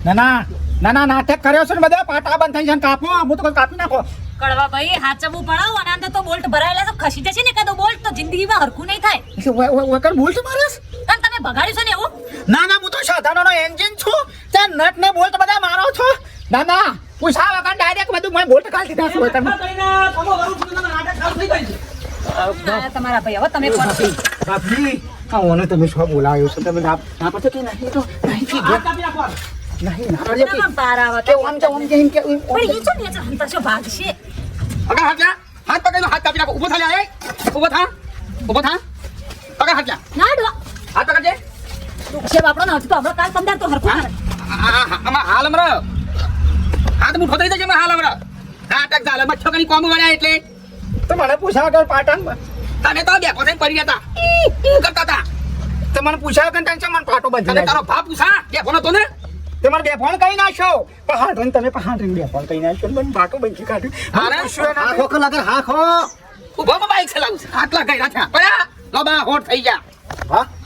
ના નાટક કર્યો છે ને બધા પાટા બંધ થઈ જાય કાપો હું તો કાપી નાખો કડવા ભાઈ હાચવું પડાવ અને અંદર તો બોલ્ટ ભરાયેલા તો ખસી જશે ને કદો બોલ્ટ તો જિંદગીમાં હરખું નહીં થાય વકર બોલ્ટ મારસ તને તમે બગાડ્યું છે ને એવું ના હું તો સાધારણનો એન્જિન છું તે નટ ને બોલ્ટ બધા મારો છો ના પૂછા વગર ડાયરેક્ટ બધું મેં બોલ્ટ કાઢી દીધા છે તમે તમારા ભાઈ હવે તમે કોણ કાપી હા ઓને તમે શું બોલાવ્યો છો તમે ના પડતો કે નહીં તો નહીં કે નહીં ના પડે કે પારાવત કે ઓમ કે કે પણ ઈ છો ને હંતા શું ભાગ છે અગર હાથ પકડીનો હાથ કાપી નાખો ઊભો થા લે ઊભો થા પકડ હાથ જા ના ડો હાથ પકડજે છે બાપડો ના તો આપણે કાલ 15 તો હરખું કરે આમાં હાલ અમર હાથ મુઠો થઈ જશે હાલ અમર નાટક ચાલે મચ્છો કની કોમ વળ્યા એટલે તો મને પૂછા કર પાટણ તને તો બે પોતે પડી ગયા કરતા હતા તમને પૂછા કર તને મને પાટો બંધ તને તારો બાપ પૂછા બે ફોન તો ને તે મને બે ફોન કઈ નાખ્યો પહાડ તમે પહાડ બે ફોન કઈ નાખ્યો મને પાટો બંધ કાઢ્યો અરે હા ખોખ લાગે હા ખો ઉભો બાઈક ચલાવું હાથ લગાઈ રાખ્યા પડ્યા લોબા હોટ થઈ ગયા હા